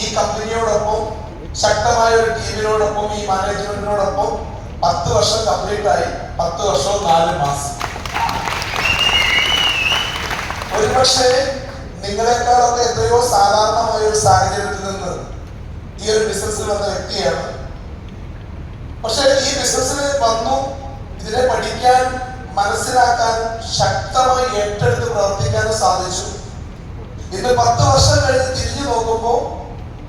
ഈ കമ്പനിയോടൊപ്പം ശക്തമായ ഒരു ടീമിനോടൊപ്പം ഈ മാനേജ്മെന്റിനോടൊപ്പം 10 വർഷം കംപ്ലീറ്റ് ആയി. 10 വർഷവും 4 മാസം. ഒരുപക്ഷെ നിങ്ങളെക്കാളൊക്കെ എത്രയോ സാധാരണമായ ഒരു സാഹചര്യത്തിൽ നിന്ന് ഈ ഒരു ബിസിനസ്സിൽ വന്ന വ്യക്തിയാണ്. പക്ഷെ ഈ ബിസിനസ്സിൽ വന്നു, ഇതിനെ പഠിക്കാൻ, മനസ്സിലാക്കാൻ, ശക്തമായി ഏറ്റെടുത്ത് പ്രവർത്തിക്കാനും സാധിച്ചു. ഇന്ന് 10 വർഷം കഴിഞ്ഞ് തിരിഞ്ഞു നോക്കുമ്പോൾ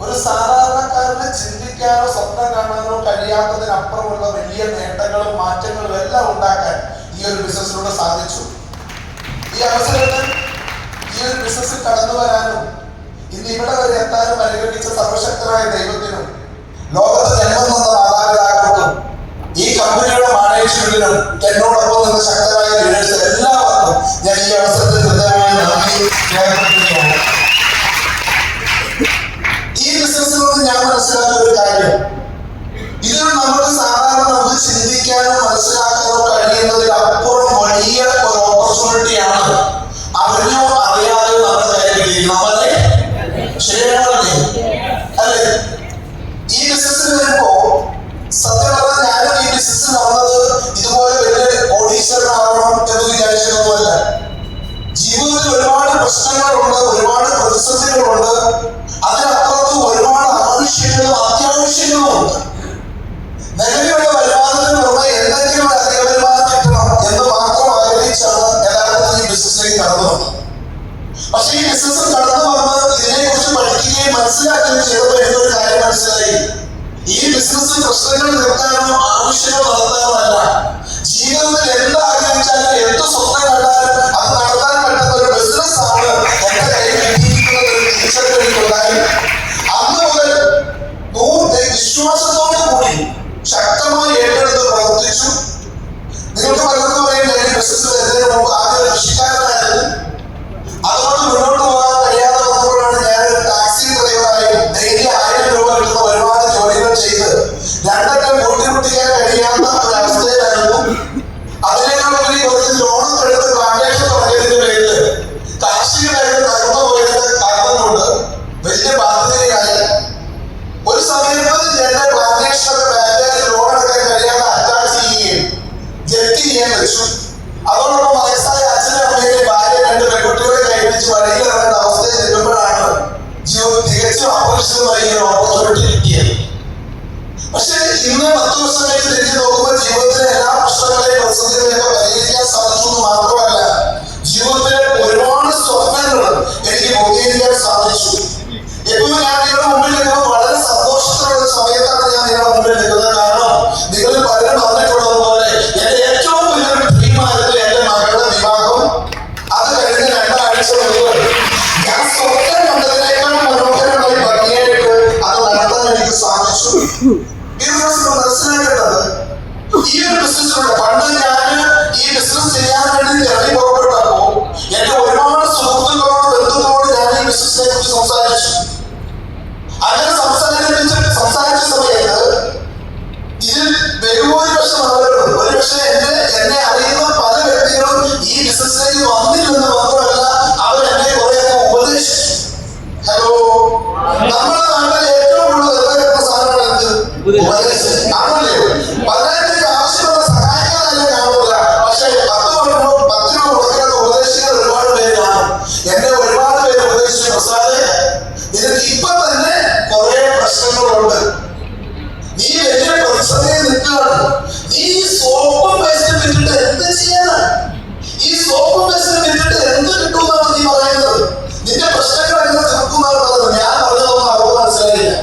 ഒരു സാധാരണക്കാരന് ചിന്തിക്കാനോ സ്വപ്നം കാണാനോ കഴിയാത്തതിനപ്പുറമുള്ള വലിയ നേട്ടങ്ങളും മാറ്റങ്ങളും എല്ലാം ഉണ്ടാക്കാൻ ഈ ഒരു ബിസിനസ്സിലൂടെ സാധിച്ചു. ഈ അവസരത്തിൽ ഈ ഒരു ബിസിനസ്സിൽ കടന്നു വരാനും ഇന്ന് ഇവിടെ വരെ എത്താനും അനുഗ്രഹിച്ച സർവശക്തനായ ദൈവത്തിനും ലോകത്ത് ജന്മം തന്ന മാതാപിതാക്കൾക്കും ഈ കമ്പനിയുടെ മാനേജ്മെന്റിനും എന്നോടൊപ്പം നിന്ന് ശക്തരായ ലീഡേഴ്സ് എല്ലാവർക്കും ഞാൻ ഈ അവസരത്തിൽ ഹൃദയമായി നന്ദി രേഖപ്പെടുത്തുകയാണ്. ഈ ബിസിനസ്സിൽ നിന്ന് ഞാൻ മനസ്സിലാക്കിയ ഒരു കാര്യം, ഇതിൽ നമുക്ക് സാധാരണ നമുക്ക് ചിന്തിക്കാനോ മനസ്സിലാക്കാനോ കഴിയുന്നതിലപ്പുറം വലിയ ഒരു ഓപ്പർച്യൂണിറ്റിയാണ് അറിഞ്ഞോ അറിയാതെയോ നമ്മുടെ കയ്യിലിരിക്കുന്നത്. ശരിയാണല്ലേ? അല്ലെ? ഈ ബിസിനസ്സിൽ വരുമ്പോ സത്യം പറഞ്ഞാൽ ഞാനും ഈ ബിസിനസ്സിൽ വന്നത് ഇതുപോലെ വലിയ കോടീശ്വരനാവണം എന്ന് വിചാരിച്ചതൊന്നുമല്ല. ജീവിതത്തിൽ ഒരുപാട് പ്രശ്നങ്ങളുണ്ട്, ഒരുപാട് പ്രതിസന്ധികളുണ്ട്. അതിനപ്പുറത്ത് ഒരുപാട് ആവശ്യങ്ങളും അത്യാവശ്യങ്ങളും ഉണ്ട്. നിലവിലുള്ള വരുമാനത്തിന് പുറമെ എന്തെങ്കിലും ഒരു അധിക വരുമാനം കിട്ടണം എന്ന് മാത്രം ആഗ്രഹിച്ചാണ് യഥാർത്ഥത്തിൽ ഈ ബിസിനസ്സിലേക്ക് കടന്നു വന്നത്. പക്ഷെ ഈ ബിസിനസ്സിൽ കടന്നു വന്ന് ഇതിനെ കുറിച്ച് പഠിക്കുകയും മനസ്സിലാക്കുകയും ചെയ്തപ്പോൾ എന്നൊരു കാര്യം മനസ്സിലായി. ഈ ബിസിനസ്സിൽ പ്രശ്നങ്ങൾ നിർത്താനോ ആവശ്യങ്ങൾ നടത്താനോ അല്ല, ജീവിതത്തിൽ എന്ത് ആഗ്രഹിച്ചാലും എന്ത് സ്വപ്നം കണ്ടാലും അത് നടത്താൻ പറ്റുന്ന ഒരു ബിസിനസ് ആണ് എന്റെ കയ്യിൽ കിട്ടിയിരിക്കുന്നത് ഒരു തിരിച്ചറിവുണ്ടായി. അന്ന് മുതൽ വിശ്വാസത്തോടു കൂടി ശക്തമായി ഏറ്റെടുത്ത് പ്രവർത്തിച്ചു. നിങ്ങൾക്ക് പലർക്കും അറിയില്ല, ഈ ബിസിനസ് വരുന്നതിന് മുമ്പ് ആദ്യം കൃഷിക്കാരനായിരുന്നു. അതുകൊണ്ട് മുന്നോട്ട് പോകാൻ കഴിയാതെ വന്നപ്പോഴാണ് ഞാൻ ഒരു ടാക്സി ഡ്രൈവറായി ഡെയിലി 1000 രൂപ കിട്ടുന്ന ഒരുപാട് ജോലികൾ ചെയ്ത് 2 കൂട്ടിമുട്ടിക്കാൻ കഴിയാത്ത ഒരവസ്ഥയിലായിരുന്നു. അതിനേക്കാളുപരി കുറച്ച് ലോണൊക്കെ എടുത്ത് പ്ലാന്റേഷൻ തുടങ്ങിയതിന്റെ പേരിൽ കാർഷിക മേഖല തകർന്നു പോയതിന്റെ കാരണം കൊണ്ട് വലിയ ബാധ്യതയായി. ഒരു സമയത്ത് എന്റെ പ്ലാന്റേഷനൊക്കെ ബാങ്കുകാർ ലോൺ എടുക്കാൻ കഴിയാതെ അറ്റാച്ച് ചെയ്യുകയും ജപ്തി ചെയ്യാൻ വെച്ചു. അതോടൊപ്പം വയസ്സായ അച്ഛനും അമ്മയുടെ ഭാര്യ 2 പെൺകുട്ടികളെ കൈപിടിച്ച് വഴിയിൽ ഇറങ്ങേണ്ട അവസ്ഥയിൽ നിൽക്കുമ്പോഴാണ് ജീവിതം തികച്ചും അപ്രതീക്ഷിതമായി ഒരു ഓപ്പർച്യൂണിറ്റി കിട്ടിയത്. പക്ഷെ ഇന്ന് 10 വർഷം കഴിഞ്ഞ് തിരിഞ്ഞു നോക്കുമ്പോൾ ജീവിതത്തിലെ എല്ലാ പ്രശ്നങ്ങളെയും പ്രതിസന്ധികളെയൊക്കെ പരിഹരിക്കാൻ സാധിച്ചു എന്ന് മാത്രമല്ല, ജീവിതത്തിലെ ഒരുപാട് സ്വപ്നങ്ങൾ എനിക്ക് പൂർത്തീകരിക്കാൻ സാധിച്ചു. എപ്പോഴും ഞാൻ നിങ്ങളുടെ മുമ്പിൽ നിൽക്കുമ്പോൾ വളരെ സന്തോഷത്തോടെ സമയത്താണ് ഞാൻ നിങ്ങളുടെ മുമ്പിൽ നിൽക്കുന്നത്. കാരണം നിങ്ങളിൽ പലരും പറഞ്ഞിട്ടുള്ളതുപോലെ എന്റെ ഏറ്റവും വലിയൊരു ഡ്രീമായിരുന്നു എന്റെ മകളുടെ വിവാഹം. അത് കഴിഞ്ഞ 2 ആഴ്ച മുമ്പ് ഞാൻ സ്വപ്നം കണ്ടതിനേക്കാൾ മനോഹരമായി ഭംഗിയായിട്ട് അത് നടത്താൻ എനിക്ക് സാധിച്ചു. മനസ്സിലാക്കേണ്ടത് ഈ ഒരു ബിസിനസ്സിലൂടെ പണ്ട് ഞാൻ ഈ ബിസിനസ് ചെയ്യാൻ വേണ്ടി ഇറങ്ങി പുറപ്പെട്ടപ്പോ എന്റെ ഒരുപാട് സുഹൃത്തുക്കളോട് ബന്ധുക്കളോട് ഞാൻ ഈ ബിസിനസിനെ കുറിച്ച് സംസാരിച്ചു. അങ്ങനെ സംസാരിച്ച സമയത്ത് ഇതിൽ ബഹുഭൂരിപക്ഷം ആളുകളും ഒരുപക്ഷെ എന്നെ അറിയുന്ന പല വ്യക്തികളും ഈ ബിസിനസ്സിലേക്ക് വന്നില്ലെന്ന് മാത്രമല്ല, അവർ എന്നെ കുറെ ഉപദേശിച്ചു. ഹലോ, നമ്മുടെ നാട്ടിൽ ഏറ്റവും കൂടുതൽ കിട്ടുന്ന സാധനങ്ങൾ എന്ത്? ഉപദേശം ആണല്ലേ? 10,000 ആവശ്യമുള്ള സഹായിക്കാനല്ലേ കാണൂല. പക്ഷെ 10 രൂപ കൊടുക്കുന്ന ഉപദേശികൾ ഒരുപാട് പേര് കാണും. എന്നെ ഒരുപാട് പേര് ഉപദേശിച്ചു, പ്രസാദേ ഇതിന് ഇപ്പൊ തന്നെ കുറെ പ്രശ്നങ്ങളുണ്ട്, നീ വലിയ പ്രതിസന്ധിയിൽ നിൽക്കുകയാണ്, നീ ഈ സോപ്പും പേസ്റ്റും വിട്ടിട്ട് എന്ത് ചെയ്യാനാ? ഈ സോപ്പും പേസ്റ്റും വിട്ടിട്ട് എന്ത് കിട്ടുമെന്നാണ് നീ പറയുന്നത്? നിന്റെ പ്രശ്നങ്ങൾ എങ്ങനെ തീർക്കുമെന്നാണ് പറയുന്നത്. ഞാൻ പറഞ്ഞതൊന്നും അവർക്ക് മനസ്സിലായില്ല.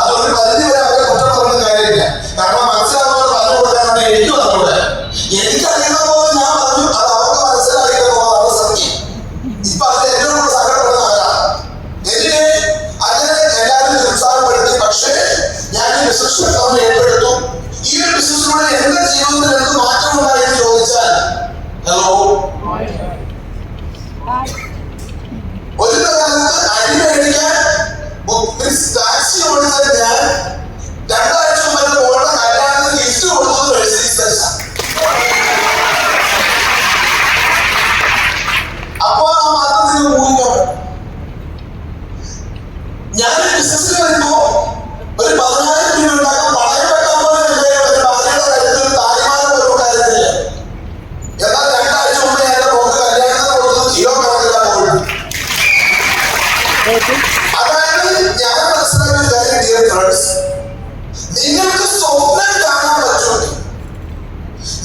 അതൊരു പരിധി വരെ അവരെ കുറ്റം പറഞ്ഞ കാര്യമില്ല. കാരണം മനസ്സിലാവുന്നവർ പറഞ്ഞു കൊടുക്കാനാണ് എനിക്ക് വന്നുകൂടെ. എനിക്കറിയുന്ന പോലെ ഞാൻ പറഞ്ഞു, അത് അവർക്ക് മനസ്സിലാക്കിയ പോകാനാണ് സത്യം. ഇപ്പൊ അത് ഏറ്റവും കൂടുതൽ സങ്കടപ്പെടുന്നവരാണ്. എന്നെ അങ്ങനെ എല്ലാവരും നിരുത്സാഹപ്പെടുത്തി. പക്ഷേ ഞാൻ ഈ ബിസിനസ് ഏറ്റെടുത്തു. ഈ ഒരു ബിസിനസ്സിലൂടെ എന്റെ ജീവിതത്തിൽ എന്ത് മാറ്റം ഉണ്ടായെന്ന് ചോദിച്ചാൽ, ഹലോ, ഒരു കാലത്ത് അരി മേടിക്കാൻ ടാക്സി ഓടുന്നത് ഞാൻ 2 ആഴ്ച മുമ്പ് ഓടുന്ന കല്യാണത്തിന് ലിസ്റ്റ് കൊടുത്തത് രജിസ്ട്രേഷൻ. അപ്പോ ആ മാറ്റം നിങ്ങൾ ഊഹിക്കാൻ പറ്റും. ഞാൻ ബിസിനസ്സിൽ അതായത് ഞാൻ മനസ്സിലാക്കിയ കാര്യം ഡിയർ ഫ്രണ്ട്സ്, നിങ്ങൾക്ക് സ്വപ്നം കാണാൻ പറ്റുമെങ്കിൽ,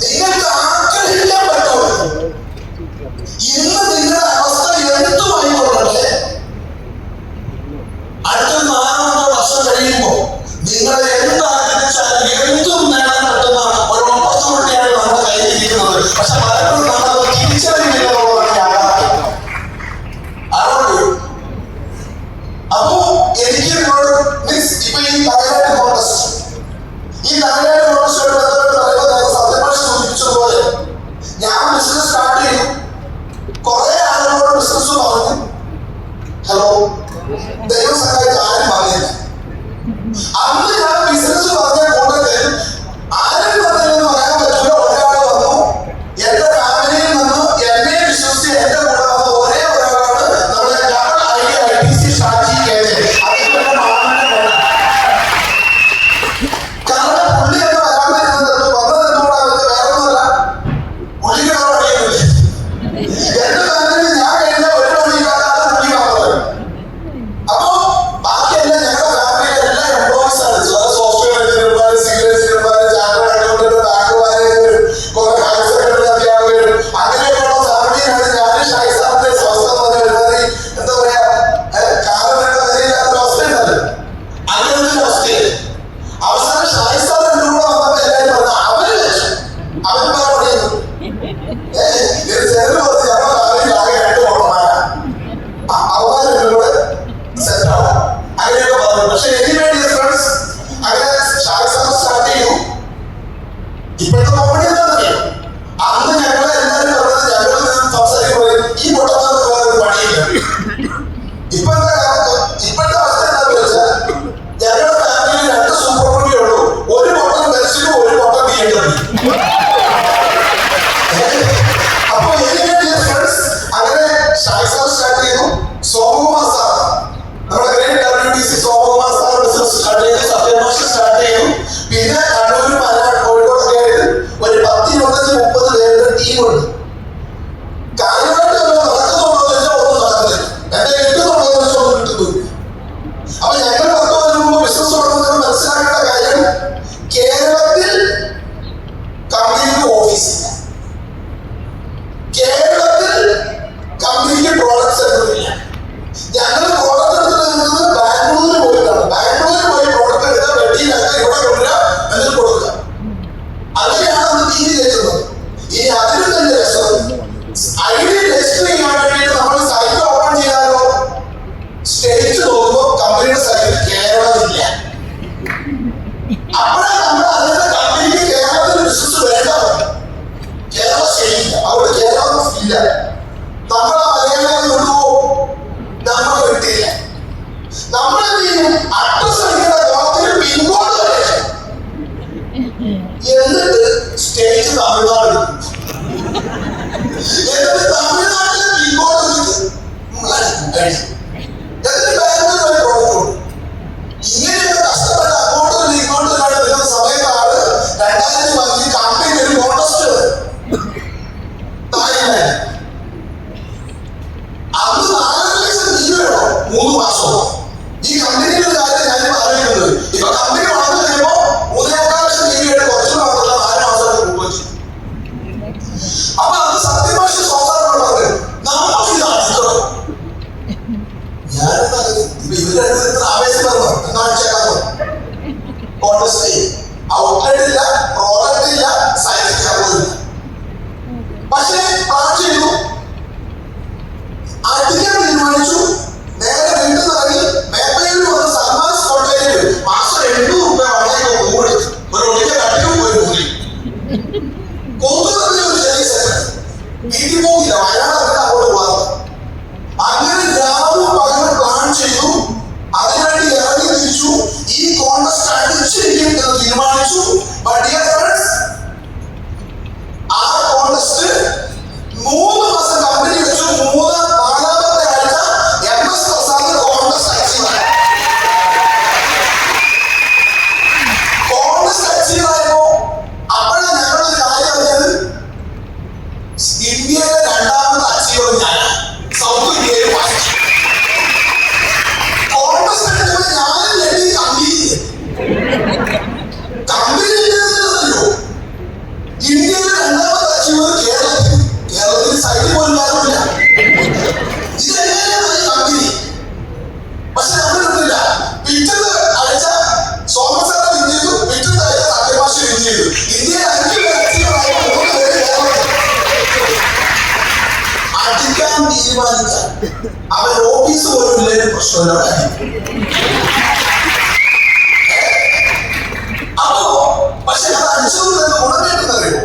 നിങ്ങൾക്ക് ആഗ്രഹിക്കാൻ പറ്റുമെങ്കിൽ, ഇന്ന് നിങ്ങളുടെ അവസ്ഥ എന്തുമായിക്കൊള്ളട്ടെ, അടുത്ത 4-5 വർഷം കഴിയുമ്പോൾ നിങ്ങൾ എന്താഗ്രഹിച്ചാലും എന്തും നേടാൻ പറ്റുന്ന ഒരു ഓപ്പർച്യൂണിറ്റിയാണ് നമ്മുടെ കയ്യിലിരിക്കുന്നത്. പക്ഷെ പലപ്പോഴും നമ്മളത് തിരിച്ചറിയില്ല എന്നുള്ളതാണ് യാഥാർത്ഥ്യം. അതുകൊണ്ട് അപ്പോ എനിക്ക് മീൻസ് ഇപ്പൊ ഈ തായ്ലാൻഡ് കോൺടെസ്റ്റ് പറയുമ്പോൾ സത്യഭാഷ സൂചിപ്പിച്ചതുപോലെ ഞാൻ ബിസിനസ് സ്റ്റാർട്ട് ചെയ്തു. കുറെ ആളുകളോട് ബിസിനസ് പറഞ്ഞു. ഹലോ, ദൈവം സഹായിച്ച് ആരും പറഞ്ഞില്ല. അന്ന് ഞാൻ ബിസിനസ് പറഞ്ഞ കൂട്ടത്തിൽ ആരും പറഞ്ഞതെന്ന് പറയാൻ പറ്റില്ല. ഒരാൾ വന്നു, എന്റെ ഫാമിലിയിൽ നിന്ന് എന്നെ വിശ്വസിച്ച് എന്റെ കൂടെ വന്ന ഒരേ ഒരാളാണ് നമ്മുടെ ഡബിൾ ITC ഷാജി KJ. കാരണം പുള്ളി എന്ന് വരാതിരുന്നത് വന്നതെന്നോട് വേറൊന്നുമല്ല, പുള്ളിക്ക് അറിയില്ലേ എന്റെ ഫാമിലി ഞാൻ കഴിഞ്ഞ ഒരു പണിയില്ലാതെ പുള്ളി മാത്രമല്ല. അപ്പോ ബാക്കിയെല്ലാം ഞങ്ങളുടെ ഫാമിലിയിലെ എല്ലാ എംപ്ലോയീസ് ആണ്. സോഫ്റ്റ്വെയർ എഞ്ചിനീയർമാര്, സിവിൽ എഞ്ചിനീയർമാര്, ചാർട്ടേഡ് അക്കൗണ്ടന്റ്, ബാങ്ക് മാനേജർ, കുറെ ഹയർ സെക്കൻഡറി അധ്യാപകരും, അങ്ങനെയൊക്കെയുള്ള ഫാമിലിയാണ് ഞാനും ഷായിസാറിന്റെ സ്വസ്ഥ വരുന്നത്. എന്താ പറയാ, കാലങ്ങളുടെ നിലയില്ലാത്ത അവസ്ഥയുണ്ടല്ലോ, അങ്ങനത്തെ ഒരു അവസ്ഥയിൽ അവസാനം ഷായിസാർ എന്റെ കൂടെ വന്നപ്പോ എല്ലാവരും പറഞ്ഞു അവര് വെച്ചു അവര് പറയുന്നു ചെറു പറഞ്ഞ് ഞങ്ങളുടെ ഫാമിലിയിൽ ആകെ 2 ഓട്ടന്മാരാണ്, അവന്മാരുടെ കൂടെ സെറ്റാവും അങ്ങനെയൊക്കെ പറഞ്ഞു. പക്ഷെ എനിവേണ്ടി ഫ്രണ്ട്സ് അങ്ങനെ ഷായിസാർ സ്റ്റാർട്ട് ചെയ്തു. ഇപ്പോഴത്തെ കോമഡി എന്താണെന്നറിയാം, അന്ന് ഞങ്ങളെ എല്ലാവരും പറഞ്ഞത് ഞങ്ങൾ സംസാരിക്കുമ്പോൾ ഈ പൊട്ടന്മാർക്ക് വേറെ ഒരു പണിയില്ല. ഇപ്പോഴത്തെ അവസ്ഥ എന്താണെന്ന് വെച്ചാൽ ഞങ്ങളുടെ ഫാമിലിയിൽ 2 സൂപ്പർ മാർക്കറ്റേ ഉള്ളൂ. ഒരു പൊട്ടൻ ബസ്സിലും ഒരു പൊട്ടൻ BMW. അപ്പൊ ഫ്രണ്ട്സ് അങ്ങനെ ഷായിസാർ സ്റ്റാർട്ട് ചെയ്തു. സോമകുമാർ സാർ, നമ്മുടെ great WTC Somakumar sir business start ചെയ്തു. സത്യഭാഷ സ്റ്റാർട്ട് ചെയ്തു. പിന്നെ കണ്ണൂർ, വയനാട്, കോഴിക്കോടൊക്കെ ആയിട്ട് ഒരു 10, 25, 30 പേരുടെ ടീമുണ്ട്. കാര്യമായിട്ട് നടക്കുന്നുണ്ടോ എന്ന് വെച്ചാൽ ഒന്നും നടക്കുന്നില്ല. എന്റെ കിട്ടുന്നുണ്ടോ എന്ന് വെച്ചാൽ ഒന്നും കിട്ടുന്നില്ല. അപ്പൊ ഞങ്ങൾ 10 കൊല്ലം മുമ്പ് ബിസിനസ് തുടങ്ങുന്നത് മനസ്സിലാക്കേണ്ട കാര്യം, കേരളത്തിൽ കമ്പനിക്ക് ഓഫീസില്ല, കേരളത്തിൽ കമ്പനിക്ക് പ്രോഡക്റ്റ് സെന്ററില്ല. ഞങ്ങൾ പ്രോഡക്റ്റ് എടുത്തിട്ട് ബാംഗ്ലൂരിൽ പോയിട്ടാണ്. ബാംഗ്ലൂരിൽ പോയി പ്രോഡക്റ്റ് എടുത്താൽ വെട്ടിയിലാക്കുക, ഇവിടെ കൊണ്ടുവരിക, എന്നിട്ട് കൊടുക്കുക. അങ്ങനെയാണ് നമ്മൾ ടീം ചെയ്യുന്നത്. ഇനി അതിലും തന്നെ രസം, ഐഡിയ ടെസ്റ്റ് ചെയ്യാൻ വേണ്ടിയിട്ട് നമ്മൾ സൈറ്റ് ഓപ്പൺ ചെയ്താലോ, സ്റ്റേറ്റ് നോക്കുമ്പോൾ കമ്പനിയുടെ സൈറ്റിൽ കേരളമില്ല. അപ്പോഴാണ് നമ്മൾ അതിന്റെ കമ്പനിക്ക് കേരളത്തിൽ ബിസിനസ് വേണ്ട, കേരളം ശരിയില്ല, അവിടെ കേരളം ഇല്ല. നമ്മളെ മലയാളികൾ കൊണ്ടുപോകും, നമ്മൾ കിട്ടിയില്ല. നമ്മൾ എന്ത് ചെയ്യും, അഡ്രസ് അടിക്കുന്ന കോളത്തിൽ പിൻകോഡ് വരെ, എന്നിട്ട് സ്റ്റേറ്റ് തമിഴ്നാട്, എന്നിട്ട് തമിഴ്നാട്ടിലെ പിൻകോഡ് എന്നിട്ട് ബാംഗ്ലൂർ വരെ പ്രോഡക്റ്റ്. ഇങ്ങനെയൊക്കെ കഷ്ടപ്പെട്ട് അങ്ങോട്ടും ഇങ്ങോട്ടും നിൽക്കുന്ന സമയത്താണ് 2005 കമ്പനി ഒരു കോൺടെസ്റ്റ് തായ്ലാൻഡ്. അന്ന് 4 ലക്ഷം രൂപ വേണോ 3 മാസം. ഈ കമ്പനിയുടെ കാര്യം ഞാനിപ്പോ അറിയിക്കുന്നത്. ഇപ്പൊ കമ്പനി വളർന്നു കഴിയുമ്പോ 3.25 ലക്ഷം രൂപയുടെ കുറച്ചു മാത്രമല്ല 4 മാസമായിട്ട് ഉപയോഗിച്ചു. അപ്പൊ അത് സത്യഭാഷ സംസാരമാണ് പറഞ്ഞത്, നമുക്കിത് അടുക്കണം. ഞാനെന്താ ഇവരുടെ ആവേശം പറഞ്ഞു എന്നാ കോൺടെസ്റ്റ് ചെയ്യും. ഔട്ട്ലെറ്റ് ഇല്ല, പ്രോഡക്റ്റ് ഇല്ല, സയൻസ് പോലില്ല. പക്ഷേ പ്ലാൻ ചെയ്തു, അടിക്കാൻ തീരുമാനിച്ചു. നേരെ വീട്ടിൽ നിന്നിറങ്ങി മേപ്പയിൽ വന്ന് സൽമാൻ കോട്ടയിൽ മാസം 800 രൂപ വാടകയ്ക്ക് കൂടി ഒരു ഒളിഞ്ഞ കട്ടിലും പോയി കൂടി കൊതുകറിഞ്ഞ ഒരു ചെറിയ സെറ്റ് വീട്ടിൽ പോകില്ല, വയനാട് അങ്ങോട്ട് പോകാറ്. അങ്ങനെ രാവും പകലും പ്ലാൻ ചെയ്തു, അതിനുവേണ്ടി ഇറങ്ങി തിരിച്ചു. ഈ കോൺടെസ്റ്റ് അടിച്ചിരിക്കും എന്ന് തീരുമാനിച്ചു. ആ കോൺടെസ്റ്റ് 3 മാസം കമ്പനി വെച്ചു. 4-ാമത്തെ ആഴ്ച MS പ്രസാദ് കോൺടെസ്റ്റ് അച്ചീവ് ആയി. കോൺടെസ്റ്റ് അച്ചീവ് ആയപ്പോ അപ്പോഴാണ് ഞങ്ങളൊരു കാര്യം അറിഞ്ഞത്, ഇന്ത്യയിലെ 2ാമത്തെ അച്ചീവർ ഞാൻ, സൗത്ത് ഇന്ത്യയിൽ കോൺടെസ്റ്റ് എടുക്കാൻ തീരുമാനിച്ചാൽ അവൻ ഓഫീസ് പോലും ഇല്ലെങ്കിൽ പ്രശ്നമില്ല. അപ്പോ പക്ഷെ അത് അനുസരിച്ച് തന്നെ ഗുണമേറ്റെന്നറിയോ?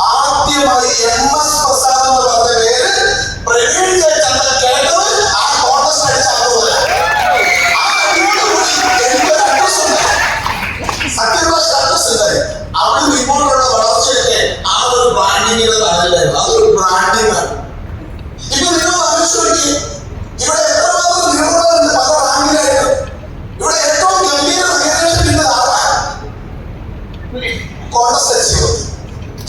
ആദ്യമായി MS പ്രസാദ് എന്ന് പറഞ്ഞ പേര് പ്രവീൺ ചന്ദ്രൻ കേട്ടത് ആ കോൺഗ്രസ് അടിച്ച ആളുപോലെ. ആ അടിയോടുകൂടി എനിക്കൊരു അഡ്രസ് ഉണ്ടായി, സത്യപ്രകാശ് അഡ്രസ് ഉണ്ടായി. അവിടെ ഇങ്ങോട്ടുള്ള വളർച്ചയൊക്കെ ആ ഒരു ബ്രാൻഡിങ്ങിന് തരല്ലായിരുന്നു, അതൊരു ബ്രാൻഡിങ് ആണ്. ഇപ്പൊ നിങ്ങൾ ആലോചിച്ച് ഇവിടെ എത്രമാത്രം നിയമങ്ങളുണ്ട് പല റാങ്കിലായിട്ട്. ഇവിടെ ഏറ്റവും ഗംഭീര റിയലേഷൻ ഉള്ളത് ആരാണ്? കോൺഗ്രസ് അടിച്ചത്.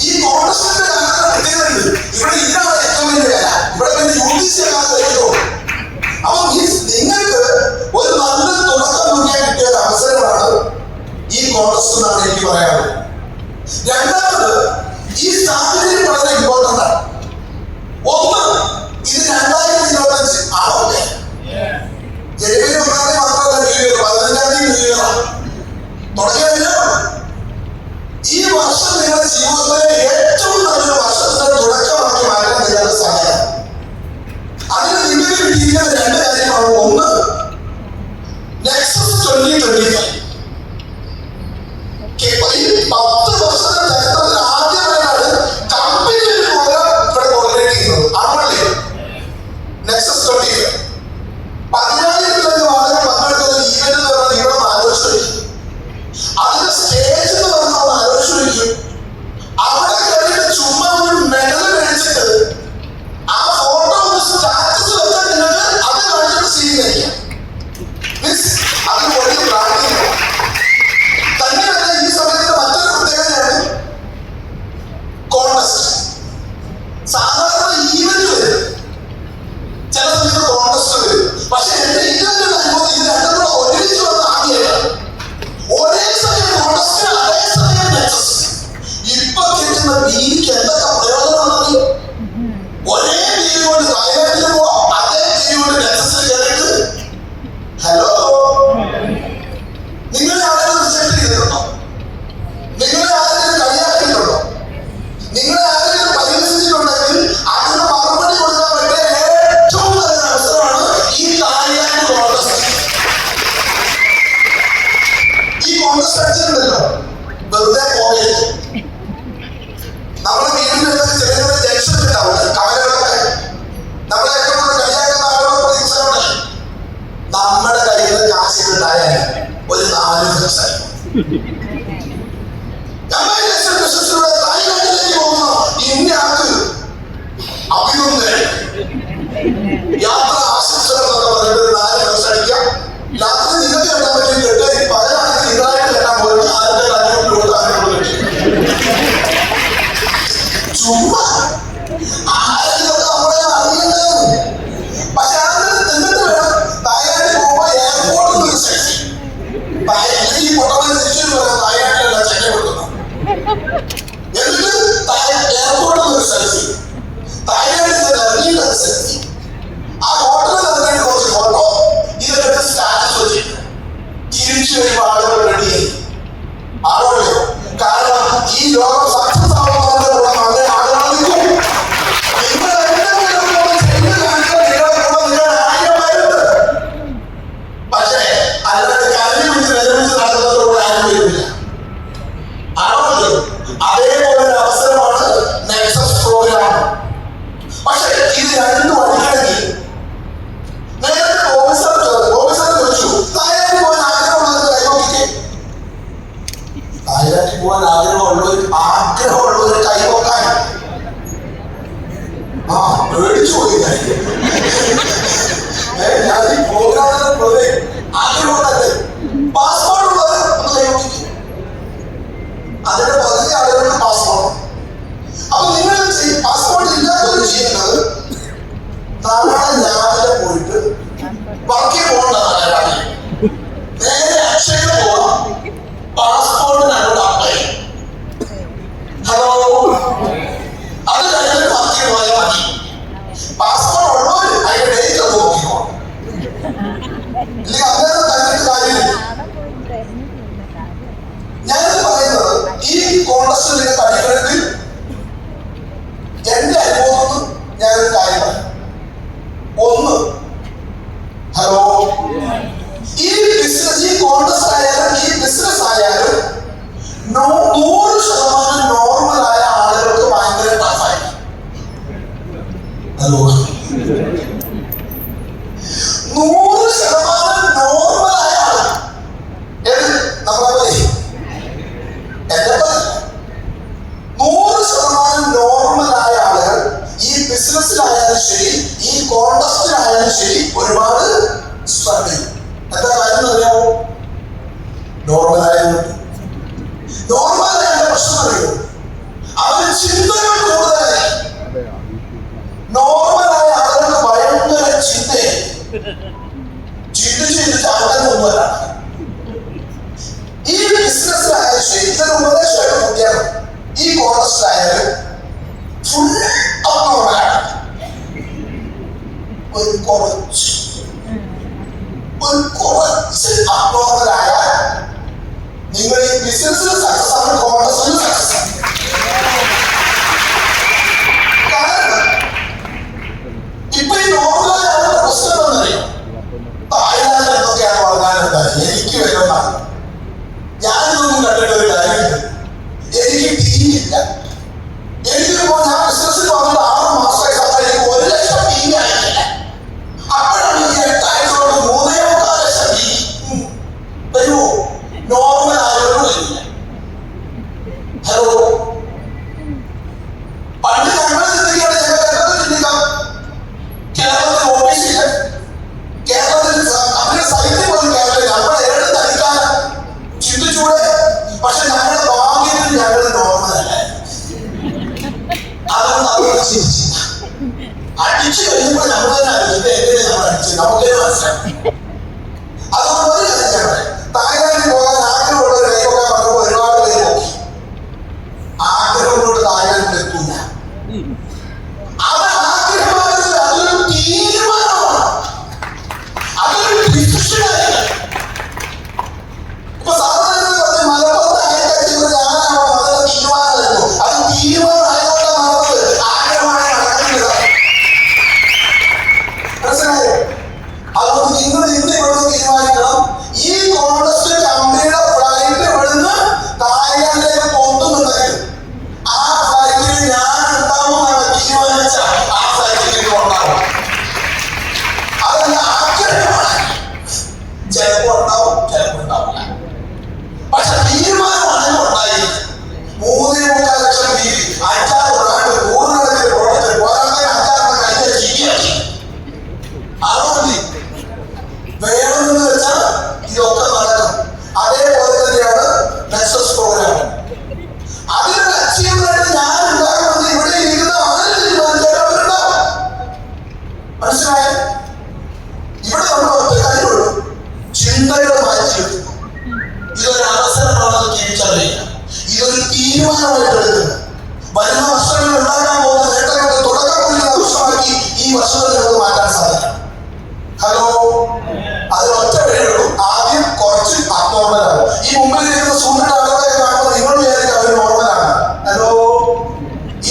ഈ കോൺഗ്രസിന്റെ പ്രത്യേകതയുണ്ട്, ഇവിടെ ഇതാണ് ഏറ്റവും വലിയ വില. ഇവിടെ പിന്നെ UDC അല്ലാതെ വരുമോ? അപ്പൊ നിങ്ങൾക്ക് ഒരു നല്ല തുടക്കം കുറിക്കാൻ കിട്ടിയ ഒരു അവസരമാണ് ഈ കോൺഗ്രസ് എന്നാണ് എനിക്ക് പറയാനുള്ളത്. രണ്ടാമത്, ഈ സാഹചര്യം വളരെ ഇമ്പോർട്ടന്റ് ആണ്. ഒന്ന്, ഇത് 2025 ആവട്ടെ. ജനുവരി 1 മാത്രമല്ല ന്യൂ ഇയർ, 15 ന്യൂ ഇയർ തുടങ്ങിയ ഈ വർഷം നിങ്ങളുടെ ജീവിതത്തിലെ ഏറ്റവും നല്ലൊരു വർഷത്തിന്റെ തുടക്കമാക്കി മാറ്റാൻ നിങ്ങളുടെ സഹായം. അതിന് നിങ്ങൾക്ക് കിട്ടിയിരിക്കുന്ന 2 കാര്യമാണ്. ഒന്ന്, നെക്സസ് 2025. ഈ 10 വർഷത്തെ ചരിത്രത്തിൽ ആദ്യമായിട്ടാണ് കമ്പനി ഒരു പ്രോഗ്രാം ഇവിടെ കോർഡിനേറ്റ് ചെയ്യുന്നത്. ആണല്ലേ നെക്സസ് 25. 10,000 ആളുകൾ പങ്കെടുക്കുന്ന ഈവന്റ് എന്ന് പറഞ്ഞാൽ ഇവിടെ ആലോചിച്ചു. അതിന്റെ സ്റ്റേജ് എന്ന് പറഞ്ഞാൽ ആലോചിച്ചു. അവിടെ കഴിഞ്ഞിട്ട് ചുമ്മാ ഒരു മെഡൽ മേടിച്ചിട്ട് ആ ഫോട്ടോ ഒന്ന് സ്റ്റാറ്റസ് വെച്ചാൽ നിങ്ങൾക്ക് അത് കാണിച്ചിട്ട് സ്വീകരിക്കാം. അതിന് വലിയ പ്രാർത്ഥന തന്നെയല്ല. ഈ സമയത്ത് മറ്റൊരു പ്രത്യേകതയാണ് കോൺടെസ്റ്റ്. സാധാരണ ഈവന്റ് വരും, ചില സമയത്ത് കോൺടെസ്റ്റ് വരും. പക്ഷെ എന്റെ ഇവന്റ് അനുഭവം ഇത് രണ്ടും കൂടെ ഒരുമിച്ച് വന്ന ആദ്യമായിട്ടാണ്. ഒരേ സമയം കോൺടെസ്റ്റ്, അതേ സമയം നെക്സസ്. ഇപ്പൊ കിട്ടുന്ന ബീക്ക് എന്തൊക്കെ പ്രയോജനമാണെന്ന് ഒരേ ബീ കൊണ്ട് തായ്ലാൻഡിൽ പോവാം, അതേ ബീ കൊണ്ട് നെക്സസിൽ കയറിയിട്ട് ഹലോ. നിങ്ങളെ ആരെങ്കിലും റിജക്ട് ചെയ്തിട്ടുണ്ടോ? നിങ്ങളെ ആരെങ്കിലും കളിയാക്കിയിട്ടുണ്ടോ? നിങ്ങളെ ആരെങ്കിലും പരിഹസിച്ചിട്ടുണ്ടെങ്കിൽ അതിന് മറുപടി കൊടുക്കാൻ പറ്റിയ ഏറ്റവും നല്ലൊരു അവസരമാണ് ഈ തായ്ലാൻഡ് കോൺഗ്രസ്. ഈ കോൺഗ്രസ് അടിച്ചിട്ടുണ്ടല്ലോ, വെറുതെ പോകരുത്. നമ്മുടെ വീടിന്റെ ചെറിയ ചെറിയ ജംഗ്ഷൻ ഉണ്ടാവും, കവലകളൊക്കെ. നമ്മളെ ഏറ്റവും കൂടുതൽ കളിയാക്കുന്ന ആളുകളുടെ പ്രതീക്ഷകളുണ്ട്. നമ്മുടെ കയ്യിൽ നിന്ന് കാശ് ഉണ്ടായാൽ ഒരു 4 ലക്ഷം വിശ്വസിച്ചുള്ള തായ്ലാൻഡിലേക്ക് പോകുന്ന ഇന്ത്യക്ക് അഭിനന്ദനം, യാത്ര ആശംസകൾ എന്നൊക്കെ പറഞ്ഞിട്ട് 4 ലക്ഷം അടിക്കാം. രാത്രി നിങ്ങൾക്ക് കെട്ടാൻ പറ്റും, കേട്ട് പകരാണെങ്കിൽ നിങ്ങളായിട്ട് കെട്ടാൻ പോലും ആരുടെ കാര്യം ചുമ്മാ ആരെങ്കിലും നമ്മളെ അറിയുണ്ടായിരുന്നു. പക്ഷെ എന്നിട്ട് വേണം തായ്ലാൻഡിൽ പോകുമ്പോ എയർപോർട്ടിൽ നിന്ന് സെൽഫി. ഈ പൊട്ടമ തിരിച്ചു പറയാം തായ്ലാൻഡിലല്ല ചെന്നൈ കൊടുക്കുന്നു. എന്നിട്ട് എയർപോർട്ടിൽ നിന്ന് സെൽഫി, തായ്ലാൻഡിൽ നിന്ന് ഇറങ്ങിയിട്ട് സെൽഫി, ആ ഹോട്ടലിൽ ഇറങ്ങിയിട്ട് കുറച്ച് ഫോട്ടോ, ഇതൊക്കെ സ്റ്റാറ്റസ് വെച്ചിട്ട് തിരിച്ചു വരുമ്പോൾ ആളുകൾ റെഡിയായി. ആളുകളോ? കാരണം ഈ ലോകം സക്സസ് ആവുന്നതിന്റെ കൂടെ വളരെ ആളുകളിലേക്കും നിങ്ങൾ പക്ഷേ അല്ലാതെ കരഞ്ഞു പിടിച്ച് വിരമിച്ച് നടത്തുന്നതോടെ ആരും വരുന്നില്ല. ആണല്ലോ? അതേപോലെ ഒരു അവസരമാണ് നെക്സസ് പ്രോഗ്രാം. പക്ഷെ ഇത് രണ്ടും അടിക്കണമെങ്കിൽ നേരത്തെ ഓഫീസർ ചോദിച്ചു, തായ്ലാൻഡിൽ പോകാൻ ആഗ്രഹമുള്ളത് കൈവക്കിക്കേ. തായ്ലാൻഡിൽ പോകാൻ ആഗ്രഹമുള്ളവർ കൈവക്കാൻ പേടിച്ചു പോയി. ഞാൻ ഈ പ്രോഗ്രാമിനെ ആഗ്രഹമുണ്ടല്ലേ, പാസ്പോർട്ട് ഉള്ളവർ ഒന്ന് കൈവക്കിക്കും. അതിന്റെ പകുതി ആളുകൾക്ക് പാസ്പോർട്ട്. അപ്പൊ നിങ്ങൾ പാസ്പോർട്ട് ഇല്ലാത്തവർ ചെയ്യുന്നത് നാളെ രാവിലെ പോയിട്ട് വർക്കിൽ പോകണ്ട, നേരെ അക്ഷയയിൽ പോവാം, പാസ്പോർട്ടിന് അങ്ങോട്ട് അപ്ലൈ. ഹലോ, അത് കഴിഞ്ഞിട്ട് വർക്കിൽ പോയാൽ മതി. പാസ്പോർട്ട് ഉള്ളവർ അതിന്റെ ഡേറ്റ് ഒന്ന് നോക്കിക്കോളും. ഇല്ലെങ്കിൽ അന്നേരം കഴിഞ്ഞിട്ട് കാര്യമില്ല. ഞാനിത് പറയുന്നത് ഈ കോൺഗ്രസ് നിങ്ങൾക്ക് അടിക്കണമെങ്കിൽ എന്റെ അനുഭവത്തിൽ ഞാനൊരു കാര്യം പറയാം. കോൺടസ്റ്റ് ആയാലും ഈ ബിസിനസ് ആയാലും 100% നോർമലായ ആളുകൾക്ക് ഭയങ്കര ടഫായിരിക്കും. ഹലോ, 100% നോർമലായ ആള് നമ്മളെ എന്റെ 100% നോർമലായ ആളുകൾ ഈ ബിസിനസ്സിലായാലും ശരി, ഈ കോൺടസ്റ്റിലായാലും ശരി ഒരുപാട് സ്ട്രഗിൾ ചെയ്യും. എന്താ കാര്യം അറിയാമോ? നോർമലായ പ്രശ്നം അറിയോ? അവര് ചിന്തകൾ കൂടുതലായി. നോർമലായ ആളുകൾക്ക് ഭയങ്കര ചിന്തിച്ച് ആൾക്കാർ മുമ്പലാണ്. ഈ ബിസിനസ്സിലായാലും ശരി, ഇതൊരു ഉപദേശമായിട്ട് നോക്കിയാൽ ഈ കോൺടസ്റ്റിലായാലും ഫുൾ അബ്നോർമലാണ്. ഒരു കുറച്ച് അബ്നോർമലായ നിങ്ങൾ ഈ ബിസിനസ്സിൽ സക്സസ് ആണ്, കോൺടസ്റ്റിൽ സക്സസ് ആണ്. കാരണം ഇപ്പൊ ഈ നോർമലായ ആളുടെ പ്രശ്നം എന്നറിയാം. തായ്ലാൻഡ് എന്തൊക്കെയാണ് പറഞ്ഞാൽ എനിക്ക് വരുന്നതാണ്. ഞാനിതൊന്നും കണ്ടിട്ട് ഒരു കാര്യമില്ല. എനിക്ക് ടീമില്ല. എനിക്കിപ്പോ ഞാൻ ബിസിനസ്സിൽ വന്നിട്ട് 6 മാസമായി എനിക്ക് 1 ലക്ഷം ടീം ആയിട്ടില്ല. അപ്പോഴാണ് ഈ 8 ആഴ്ചയോട് 3.25 ലക്ഷം ടീം വരുമോ? നോർമൽ ആരോടും വരില്ല. ഹലോ, പണ്ട് ഞങ്ങൾ ചിന്തിക്കുകയാണ്, ചിന്തിക്കാം കേരളത്തിൽ ഓഫീസില്ല, കേരളത്തിൽ അങ്ങനെ സൈറ്റിൽ പോലും കേരളത്തിൽ നമ്മൾ ഏഴ് തനിക്കാലം ചിന്തിച്ചൂടെ? പക്ഷെ ഞങ്ങളുടെ ഭാഗ്യത്തിൽ ഞങ്ങൾ നോർമലല്ല. അതുകൊണ്ട് അവരുടെ ചിന്തിച്ചില്ല. അടിച്ചു കഴിയുമ്പോൾ നമ്മൾ തന്നെ എങ്ങനെ നമ്മൾ അടിച്ചു നമുക്കേ മനസ്സിലാക്കും. അതുകൊണ്ട് ഒരു കാര്യം തായ്ലാൻഡിൽ പോകാൻ ആഗ്രഹമുള്ളവർ കൈകൊക്കാൻ പറഞ്ഞപ്പോൾ ഒരുപാട് പേര് നോക്കി. ആഗ്രഹം കൊണ്ട് തായ്ലാൻഡിൽ എത്തൂല. അത് ആഗ്രഹമാകുന്നത് അതൊരു തീരുമാനമാണ്, അതൊരു ഡിസിഷനായി. ഇപ്പൊ സാധാരണ പറഞ്ഞ മലപ്പുറത്ത് അയക്കച്ചിട്ട് ഞാനാണ് അതൊരു തീരുമാനമായിരുന്നു. അത് തീരുമാനമായതുകൊണ്ടാണ് നടന്നത്, ആഗ്രഹമായി നടക്കുന്നത്. മനസ്സിലായോ? അതുകൊണ്ട് നിങ്ങൾ ഇന്ന് ഇവിടെ തീരുമാനിക്കണം, ഈ കോൺടസ്റ്റ് കമ്പനിയുടെ ഫ്ലൈറ്റ് ഇവിടുന്ന് തായ്ലാൻഡിലേക്ക് പോകുന്നുണ്ടെങ്കിൽ ആ ഫ്ലൈറ്റിൽ ഞാൻ ഉണ്ടാവുമെന്നാണ് തീരുമാനിച്ച ആ ഫ്ലൈറ്റിലേക്ക് ഉണ്ടാവും. അതെന്റെ ആഗ്രഹമാണ്. ചിലപ്പോൾ ഉണ്ടാവും, ചിലപ്പോൾ ഉണ്ടാവില്ല. പക്ഷെ തീരുമാനമാണ് ഉണ്ടായിരിക്കും. 3.25 ലക്ഷം വീതി, 5-6 ബ്രാൻഡ്, 100 കണക്കിന് പ്രോഡക്റ്റ്, പോരാതെ 5-6 കഴിഞ്ഞ ശരിയാക്കി. അതുകൊണ്ട് വേണമെന്ന് വെച്ചാൽ ഇതൊക്കെ നടക്കും. അതേപോലെ തന്നെയാണ് നെക്സസ് പ്രോഗ്രാം. അതിനൊരു അച്ചീവ്മെന്റ് ഞാൻ ഉണ്ടാകുന്നത് ഇവിടെ ഇരിക്കുന്ന അങ്ങനെ തീരുമാനിച്ചവരുണ്ടാവും. മനസ്സിലായോ? ഇവിടെ നമ്മൾ ഒറ്റ കാര്യമുള്ളൂ, ചിന്തകൾ മാറ്റിയെടുക്കും. ഇതൊരു അവസരമാണെന്ന് തിരിച്ചറിയുക. ഇതൊരു തീരുമാനമായിട്ട് എടുക്കുന്നത്. വരുന്ന വർഷങ്ങളിൽ ഉണ്ടാകാൻ പോകുന്ന നേട്ടങ്ങൾക്ക് തുടക്കം കുറിക്കുന്ന വർഷമാക്കി ഈ വർഷത്തിൽ നമുക്ക് മാറ്റാൻ സാധിക്കും. ഹലോ, അതിന് ഒറ്റ വഴിയുള്ളൂ. ആദ്യം കുറച്ച് അബ്നോർമലാണ്. ഈ മുമ്പിൽ ഇരിക്കുന്ന സുഹൃത്ത് ആളുകളെ കാണുമ്പോൾ നിങ്ങൾ വിചാരിക്കും അവർ നോർമലാണ്. ഹലോ,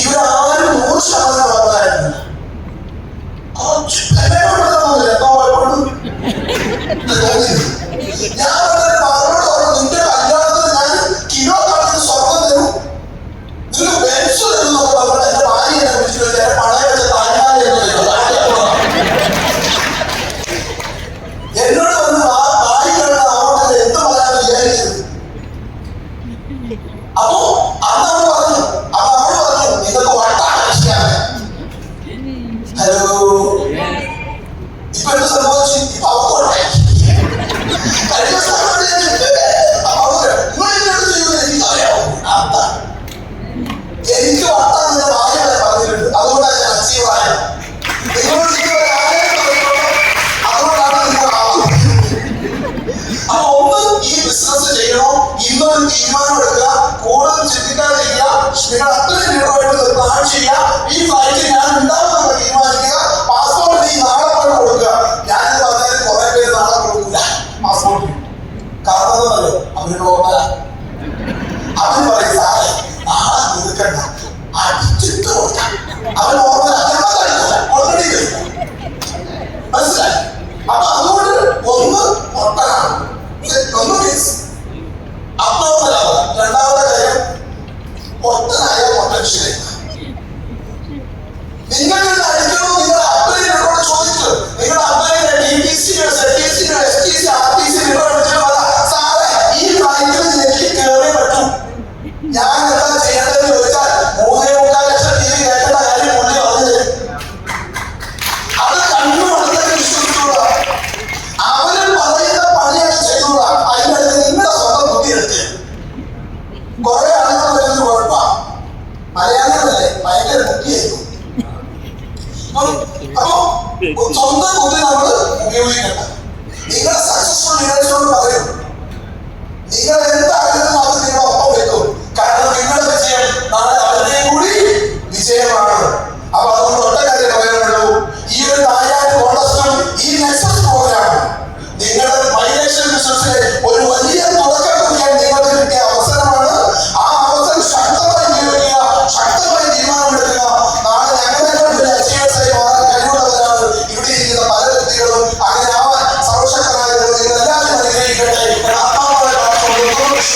ഇവരാരും 100% നോർമലായിരുന്നില്ല. കുറച്ച് ഞാൻ മകളോട് നിന്റെ കല്യാണത്തിന് ഞാൻ കിലോ കണക്കിന് സ്വർണ്ണം തരും, നിങ്ങൾ ബെൻസ് തരും എന്നൊക്കെ പറഞ്ഞാൽ എന്റെ ഭാര്യ എന്നെ വിളിച്ചു എന്റെ പണയം വെച്ച താഴ്ന്നാലേ എന്നോട് വന്ന് ഭാര്യയുടെ അവർക്ക് എന്ത് പറയാൻ വിചാരിച്ചത്. അപ്പോ അന്ന് അവൾ പറഞ്ഞു, നിങ്ങൾക്ക് വട്ടാണ് ഇഷ്ടമാണ്. ഹലോ, ഇപ്പൊ എന്ത് സംഭവിച്ചു? ഇപ്പൊ അവർക്ക് കഴിഞ്ഞ എനിക്ക് വട്ടാന്ന് ഭാര്യ പറഞ്ഞിട്ടുണ്ട്. അതുകൊണ്ടാണ് ഞാൻ അച്ചീവായത്. നിങ്ങളോട് അതുകൊണ്ടാണ് നിങ്ങൾ അപ്പൊ ഒന്ന് ഈ ബിസിനസ് ചെയ്യണോ, ഇന്നൊരു തീരുമാനം എടുക്കുക, കൂടുതൽ ചിന്തിക്കാതിരിക്കുക. നിങ്ങൾ അത്രയും ലീഡറായിട്ട് പ്ലാൻ ചെയ്യുക. ഈ ഫ്ലൈറ്റിൽ ഞാൻ ഉണ്ടാവുമെന്ന് തീരുമാനിക്കുക. പാസ്പോർട്ട് ഈ നാളെ കൊണ്ട് കൊടുക്കുക. ഞാനിത് പറഞ്ഞാൽ കുറെ പേര് നാളെ കൊടുക്കില്ല പാസ്പോർട്ട്. കാരണം എന്താണല്ലോ, അവര് നോക്കല. അവര് പറയും സാറേ നാളെ കൊടുക്കണ്ട, അടിച്ചിട്ട് കൊടുക്കാം. അവൻ ഓർമ്മ ഓൾറെഡി മനസ്സിലായി. അപ്പൊ അതുകൊണ്ട് ഒന്ന് പൊട്ടനാണ്.